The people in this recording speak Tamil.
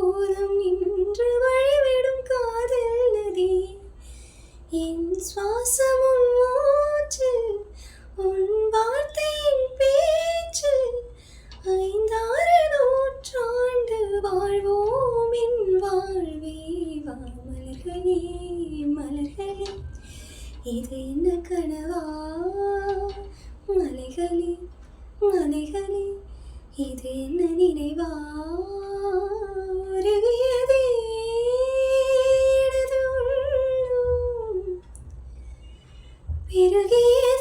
ஓரம் நின்று வழிவிடும் காதல் நதி என் சுவாசமும் மூச்சில் உன் வார்த்தையின் பேச்சில் 5-6 நூற்றாண்டு வாழ்வோம் என் வாழ்வே வா மலர்களே மலர்களே இது என்ன கனவா மலைகளே மலைகளே இது என்ன நினைவா உருகியதே எனது உள்ளம் பெருகிய